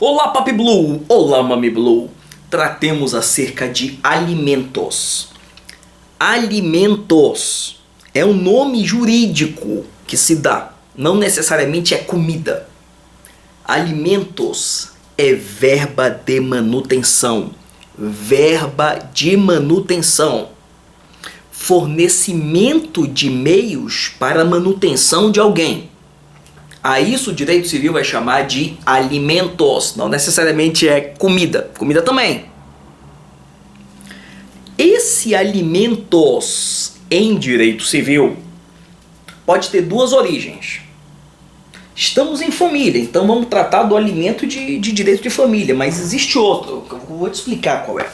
Olá, Papi Blue! Olá, Mami Blue! Tratemos acerca de alimentos. Alimentos é um nome jurídico que se dá, não necessariamente é comida. Alimentos é verba de manutenção. Verba de manutenção. Fornecimento de meios para a manutenção de alguém. A isso o direito civil vai chamar de alimentos. Não necessariamente é comida. Comida também. Esse alimentos em direito civil pode ter duas origens. Estamos em família, então vamos tratar do alimento de direito de família, mas existe outro, eu vou te explicar qual é.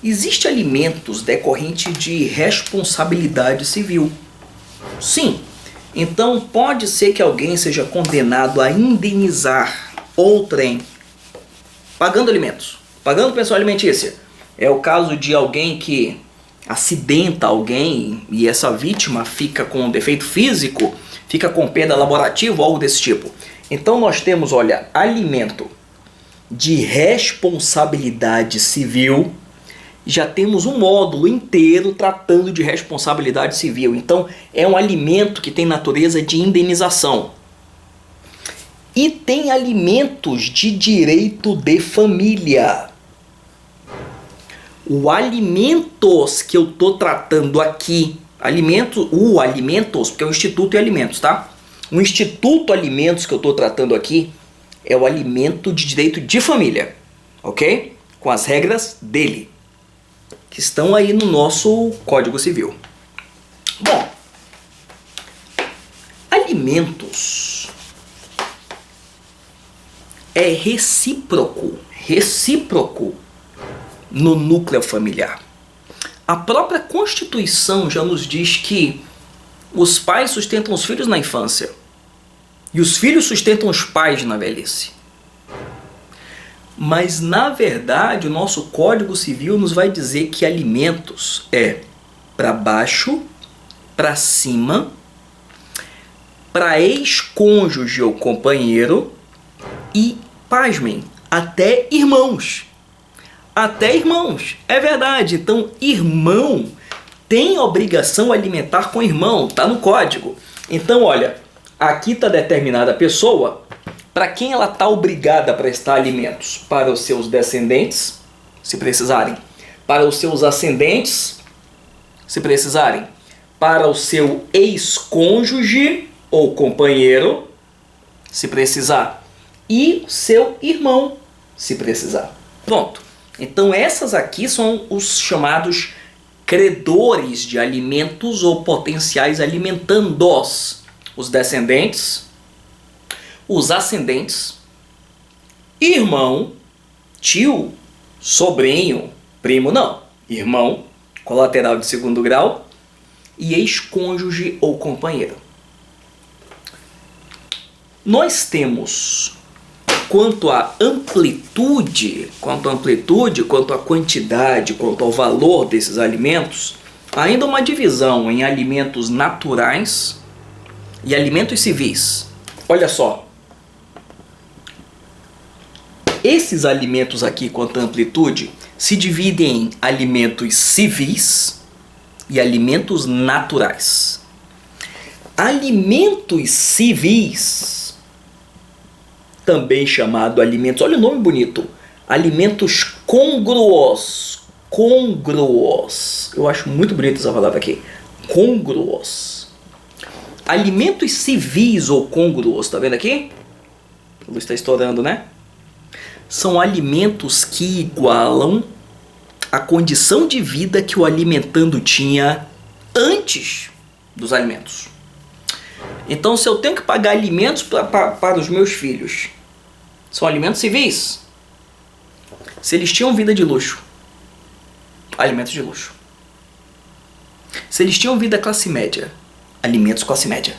Existe alimentos decorrentes de responsabilidade civil. Sim, então pode ser que alguém seja condenado a indenizar outrem pagando alimentos, pagando pensão alimentícia. É o caso de alguém que acidenta alguém e essa vítima fica com um defeito físico, fica com perda laborativa ou algo desse tipo. Então nós temos, olha, alimento de responsabilidade civil. Já temos um módulo inteiro tratando de responsabilidade civil. Então é um alimento que tem natureza de indenização. E tem alimentos de direito de família. O alimentos que eu estou tratando aqui, alimentos, porque é o Instituto e Alimentos, tá? O Instituto Alimentos que eu estou tratando aqui é o alimento de direito de família, ok? Com as regras dele, que estão aí no nosso Código Civil. Bom, alimentos é recíproco no núcleo familiar. A própria Constituição já nos diz que os pais sustentam os filhos na infância e os filhos sustentam os pais na velhice. Mas, na verdade, o nosso Código Civil nos vai dizer que alimentos é para baixo, para cima, para ex-cônjuge ou companheiro e, pasmem, até irmãos. Até irmãos, é verdade. Então, irmão tem obrigação alimentar com irmão, tá no código. Então, olha, aqui está determinada a pessoa para quem ela está obrigada a prestar alimentos: para os seus descendentes, se precisarem, para os seus ascendentes, se precisarem, para o seu ex-cônjuge ou companheiro, se precisar, e seu irmão, se precisar. Pronto. Então essas aqui são os chamados credores de alimentos ou potenciais alimentandos: os descendentes, os ascendentes, irmão, tio, sobrinho, primo não, irmão, colateral de segundo grau e ex-cônjuge ou companheiro. Nós temos, quanto à amplitude, quanto à quantidade, quanto ao valor desses alimentos, ainda uma divisão em alimentos naturais e alimentos civis. Olha só, esses alimentos aqui, quanto à amplitude, se dividem em alimentos civis e alimentos naturais. Alimentos civis, também chamado alimentos, olha o nome bonito, alimentos congruos. Congruos. Eu acho muito bonita essa palavra aqui. Congruos. Alimentos civis ou congruos, tá vendo aqui? A luz está estourando, né? São alimentos que igualam a condição de vida que o alimentando tinha antes dos alimentos. Então, se eu tenho que pagar alimentos para os meus filhos, são alimentos civis. Se eles tinham vida de luxo, alimentos de luxo. Se eles tinham vida classe média, alimentos classe média.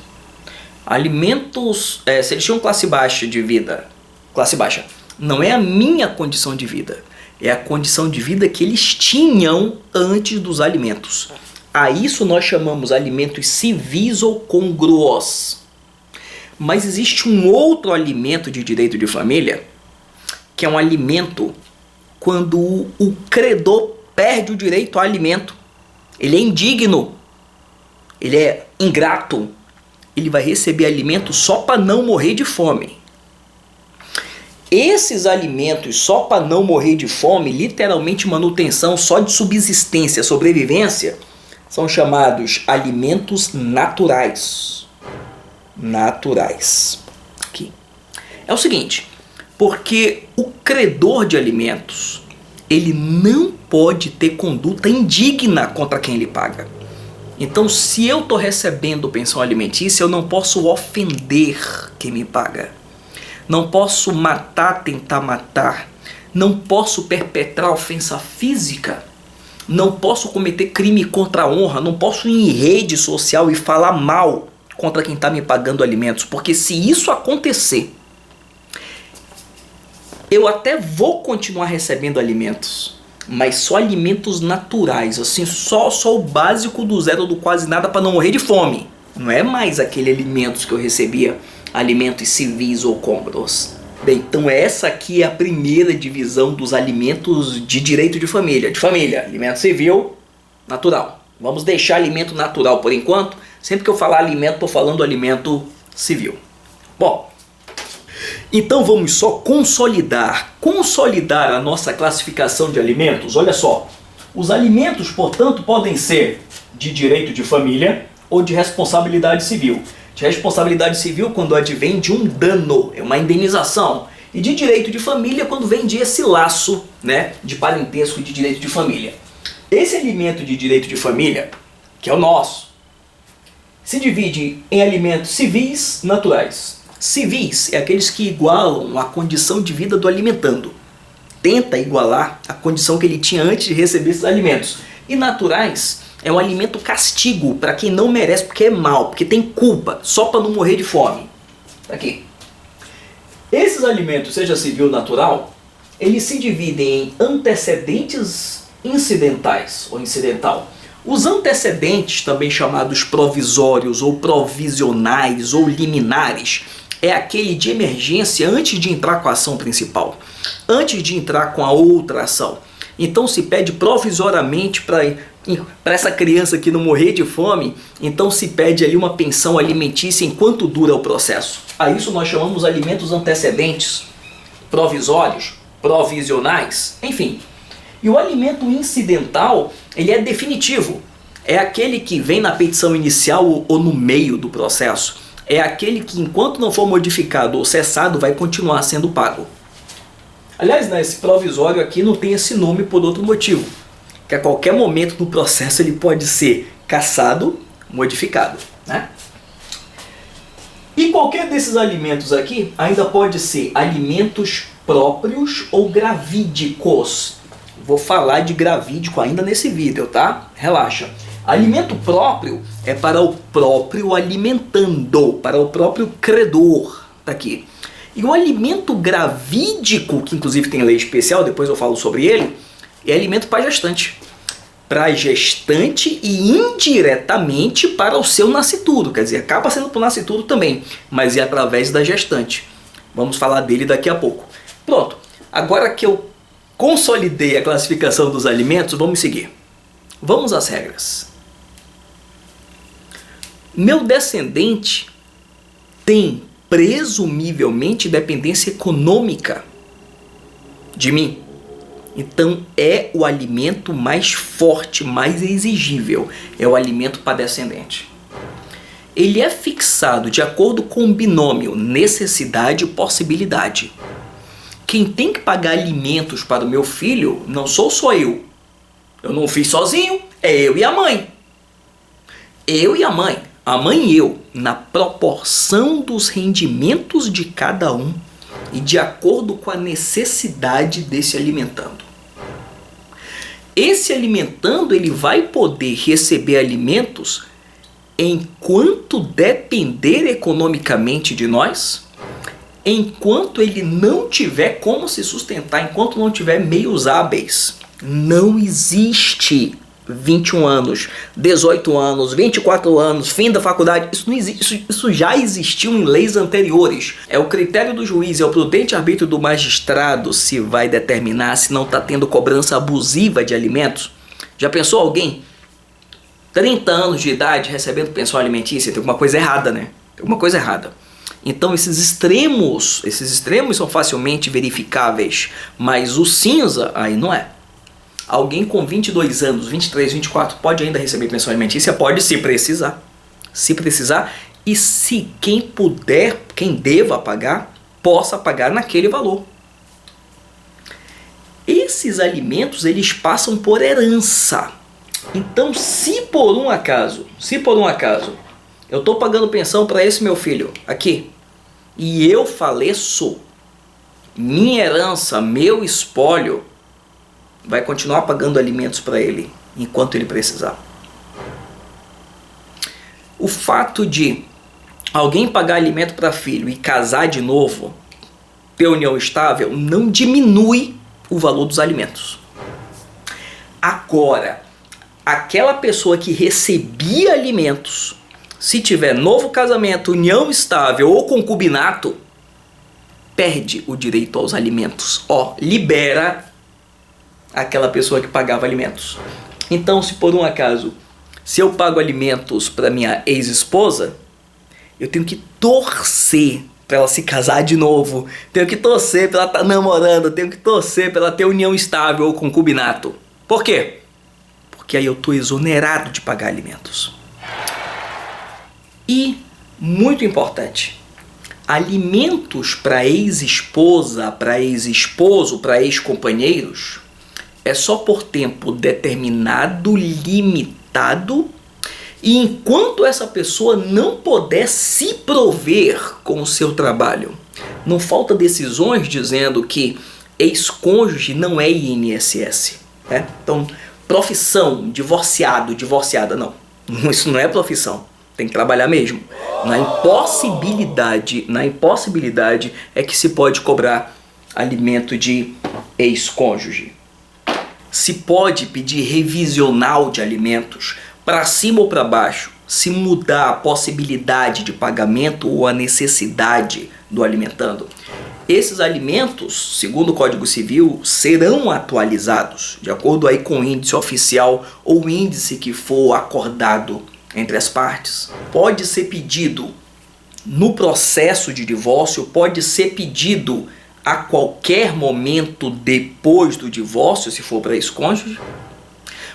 Alimentos, se eles tinham classe baixa de vida, classe baixa, não é a minha condição de vida, é a condição de vida que eles tinham antes dos alimentos. A isso nós chamamos alimentos civis ou congruos. Mas existe um outro alimento de direito de família que é um alimento quando o credor perde o direito ao alimento. Ele é indigno, ele é ingrato, ele vai receber alimento só para não morrer de fome. Esses alimentos só para não morrer de fome, literalmente manutenção só de subsistência, sobrevivência, são chamados alimentos naturais. Naturais. Aqui. É o seguinte, porque o credor de alimentos, ele não pode ter conduta indigna contra quem lhe paga. Então, se eu estou recebendo pensão alimentícia, eu não posso ofender quem me paga. Não posso matar, tentar matar. Não posso perpetrar ofensa física. Não posso cometer crime contra a honra. Não posso ir em rede social e falar mal contra quem está me pagando alimentos. Porque se isso acontecer, eu até vou continuar recebendo alimentos, mas só alimentos naturais, assim, só o básico do zero do quase nada para não morrer de fome. Não é mais aquele alimentos que eu recebia, alimentos civis ou cômodos. Bem, então essa aqui é a primeira divisão dos alimentos de direito de família. De família, alimento civil, natural. Vamos deixar alimento natural por enquanto. Sempre que eu falar alimento, estou falando alimento civil. Bom, então vamos só consolidar a nossa classificação de alimentos. Olha só, os alimentos, portanto, podem ser de direito de família ou de responsabilidade civil. De responsabilidade civil quando advém de um dano, é uma indenização. E de direito de família quando vem de esse laço, né, de parentesco de direito de família. Esse alimento de direito de família, que é o nosso, se divide em alimentos civis naturais. Civis é aqueles que igualam a condição de vida do alimentando. Tenta igualar a condição que ele tinha antes de receber esses alimentos. E naturais é um alimento castigo para quem não merece, porque é mal, porque tem culpa, só para não morrer de fome. Aqui. Esses alimentos, seja civil ou natural, eles se dividem em antecedentes incidentais ou incidental. Os antecedentes, também chamados provisórios ou provisionais ou liminares, é aquele de emergência antes de entrar com a ação principal, antes de entrar com a outra ação. Então se pede provisoriamente para essa criança que não morrer de fome, então se pede ali uma pensão alimentícia enquanto dura o processo. A isso nós chamamos alimentos antecedentes, provisórios, provisionais, enfim. E o alimento incidental, ele é definitivo. É aquele que vem na petição inicial ou no meio do processo. É aquele que, enquanto não for modificado ou cessado, vai continuar sendo pago. Aliás, esse provisório aqui não tem esse nome por outro motivo. Que a qualquer momento do processo ele pode ser cassado, modificado, né? E qualquer desses alimentos aqui ainda pode ser alimentos próprios ou gravídicos. Vou falar de gravídico ainda nesse vídeo, tá? Relaxa. Alimento próprio é para o próprio alimentando, para o próprio credor. Tá aqui. E o alimento gravídico, que inclusive tem lei especial, depois eu falo sobre ele, é alimento para gestante. Para gestante e indiretamente para o seu nascituro. Quer dizer, acaba sendo para o nascituro também, mas é através da gestante. Vamos falar dele daqui a pouco. Pronto. Agora que eu consolidei a classificação dos alimentos, vamos seguir. Vamos às regras. Meu descendente tem presumivelmente dependência econômica de mim. Então é o alimento mais forte, mais exigível. É o alimento para descendente. Ele é fixado de acordo com o binômio necessidade e possibilidade. Quem tem que pagar alimentos para o meu filho não sou só eu. Eu não fiz sozinho, é eu e a mãe. Eu e a mãe. A mãe e eu, na proporção dos rendimentos de cada um e de acordo com a necessidade desse alimentando. Esse alimentando, ele vai poder receber alimentos enquanto depender economicamente de nós, enquanto ele não tiver como se sustentar, enquanto não tiver meios hábeis. Não existe 21 anos, 18 anos, 24 anos, fim da faculdade. Isso não existe, isso já existiu em leis anteriores. É o critério do juiz, é o prudente arbítrio do magistrado se vai determinar se não está tendo cobrança abusiva de alimentos. Já pensou alguém 30 anos de idade recebendo pensão alimentícia? Tem alguma coisa errada, né? Tem alguma coisa errada. Então esses extremos são facilmente verificáveis, mas o cinza aí não é. Alguém com 22 anos, 23, 24 pode ainda receber pensão alimentícia? Pode, se precisar. Se precisar, e se quem puder, quem deva pagar, possa pagar naquele valor. Esses alimentos, eles passam por herança. Então, se por um acaso, eu estou pagando pensão para esse meu filho aqui, e eu faleço, minha herança, meu espólio, vai continuar pagando alimentos para ele enquanto ele precisar. O fato de alguém pagar alimento para filho e casar de novo, ter união estável, não diminui o valor dos alimentos. Agora, aquela pessoa que recebia alimentos, se tiver novo casamento, união estável ou concubinato, perde o direito aos alimentos. Libera aquela pessoa que pagava alimentos. Então, se por um acaso, se eu pago alimentos para minha ex-esposa, eu tenho que torcer para ela se casar de novo, tenho que torcer para ela estar namorando, tenho que torcer para ela ter união estável ou concubinato. Por quê? Porque aí eu estou exonerado de pagar alimentos. E, muito importante, alimentos para ex-esposa, para ex-esposo, para ex-companheiros, é só por tempo determinado, limitado, e enquanto essa pessoa não puder se prover com o seu trabalho. Não falta decisões dizendo que ex-cônjuge não é INSS. Né? Então, profissão, divorciado, divorciada, não. Isso não é profissão. Tem que trabalhar mesmo. Na impossibilidade é que se pode cobrar alimento de ex-cônjuge. Se pode pedir revisional de alimentos para cima ou para baixo, se mudar a possibilidade de pagamento ou a necessidade do alimentando. Esses alimentos, segundo o Código Civil, serão atualizados de acordo aí com o índice oficial ou o índice que for acordado entre as partes. Pode ser pedido no processo de divórcio, pode ser pedido a qualquer momento depois do divórcio, se for para ex-cônjuge,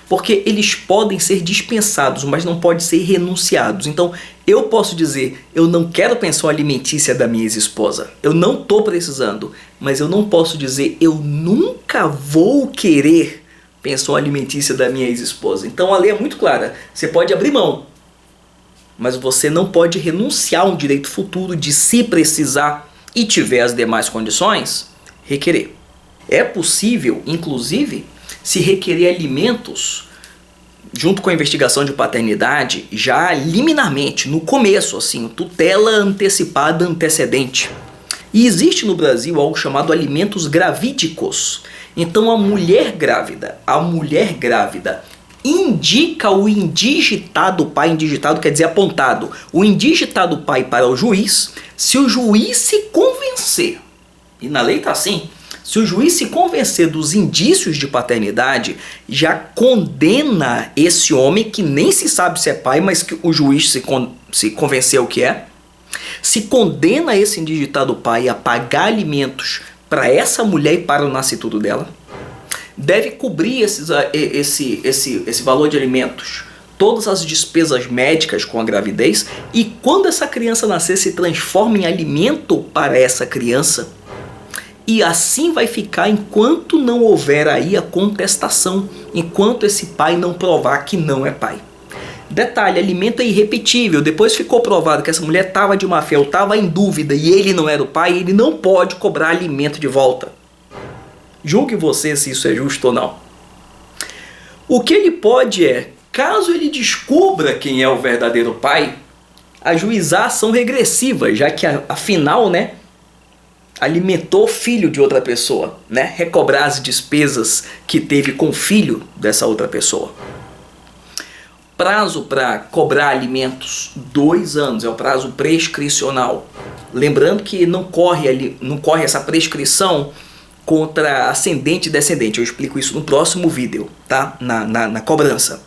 porque eles podem ser dispensados, mas não podem ser renunciados. Então, eu posso dizer, eu não quero pensão alimentícia da minha ex-esposa, eu não estou precisando, mas eu não posso dizer, eu nunca vou querer pensão alimentícia da minha ex-esposa. Então, a lei é muito clara, você pode abrir mão, mas você não pode renunciar a um direito futuro de, se precisar e tiver as demais condições, requerer. É possível, inclusive, se requerer alimentos junto com a investigação de paternidade, já liminarmente, no começo, assim, tutela antecipada antecedente. E existe no Brasil algo chamado alimentos gravídicos. Então a mulher grávida indica o indigitado pai, indigitado quer dizer apontado, o indigitado pai para o juiz. Se o juiz se convencer, e na lei está assim, se o juiz se convencer dos indícios de paternidade, já condena esse homem, que nem se sabe se é pai, mas que o juiz se convenceu que é, se condena esse indigitado pai a pagar alimentos para essa mulher e para o nascituro dela, deve cobrir esse valor de alimentos, todas as despesas médicas com a gravidez, e quando essa criança nascer, se transforma em alimento para essa criança, e assim vai ficar enquanto não houver aí a contestação, enquanto esse pai não provar que não é pai. Detalhe, alimento é irrepetível. Depois ficou provado que essa mulher estava de má fé, ou estava em dúvida e ele não era o pai, ele não pode cobrar alimento de volta. Julgue você se isso é justo ou não. O que ele pode é, caso ele descubra quem é o verdadeiro pai, ajuizar ação regressiva, já que afinal, né, alimentou filho de outra pessoa, né? Recobrar as despesas que teve com o filho dessa outra pessoa. Prazo para cobrar alimentos, 2 anos, é o prazo prescricional. Lembrando que não corre essa prescrição contra ascendente e descendente. Eu explico isso no próximo vídeo, tá? Na cobrança.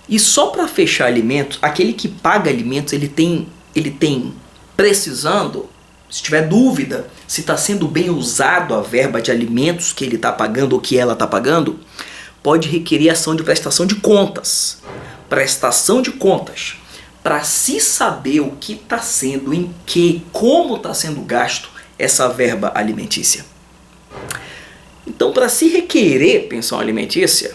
E só para fechar alimentos, aquele que paga alimentos, ele tem precisando, se tiver dúvida se está sendo bem usado a verba de alimentos que ele está pagando ou que ela está pagando, pode requerer ação de prestação de contas. Prestação de contas, para se saber o que está sendo, em que, como está sendo gasto essa verba alimentícia. Então, para se requerer pensão alimentícia,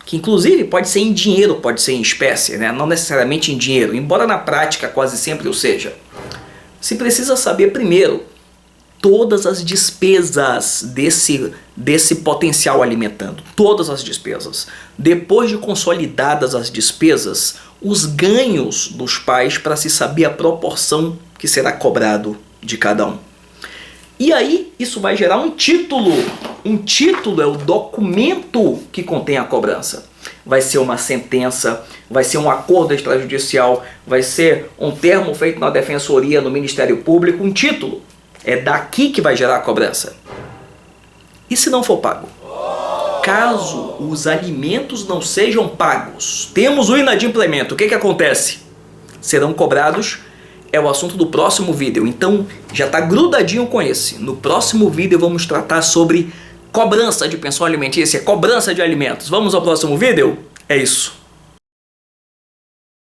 que inclusive pode ser em dinheiro, pode ser em espécie, né? Não necessariamente em dinheiro, embora na prática quase sempre o seja, se precisa saber primeiro todas as despesas desse potencial alimentando, todas as despesas. Depois de consolidadas as despesas, os ganhos dos pais para se saber a proporção que será cobrado de cada um. E aí isso vai gerar um título. Um título é o documento que contém a cobrança. Vai ser uma sentença, vai ser um acordo extrajudicial, vai ser um termo feito na defensoria, no Ministério Público, um título. É daqui que vai gerar a cobrança. E se não for pago? Caso os alimentos não sejam pagos, temos o inadimplemento, o que acontece? Serão cobrados, é o assunto do próximo vídeo, então já está grudadinho com esse. No próximo vídeo vamos tratar sobre cobrança de pensão alimentícia, cobrança de alimentos. Vamos ao próximo vídeo? É isso.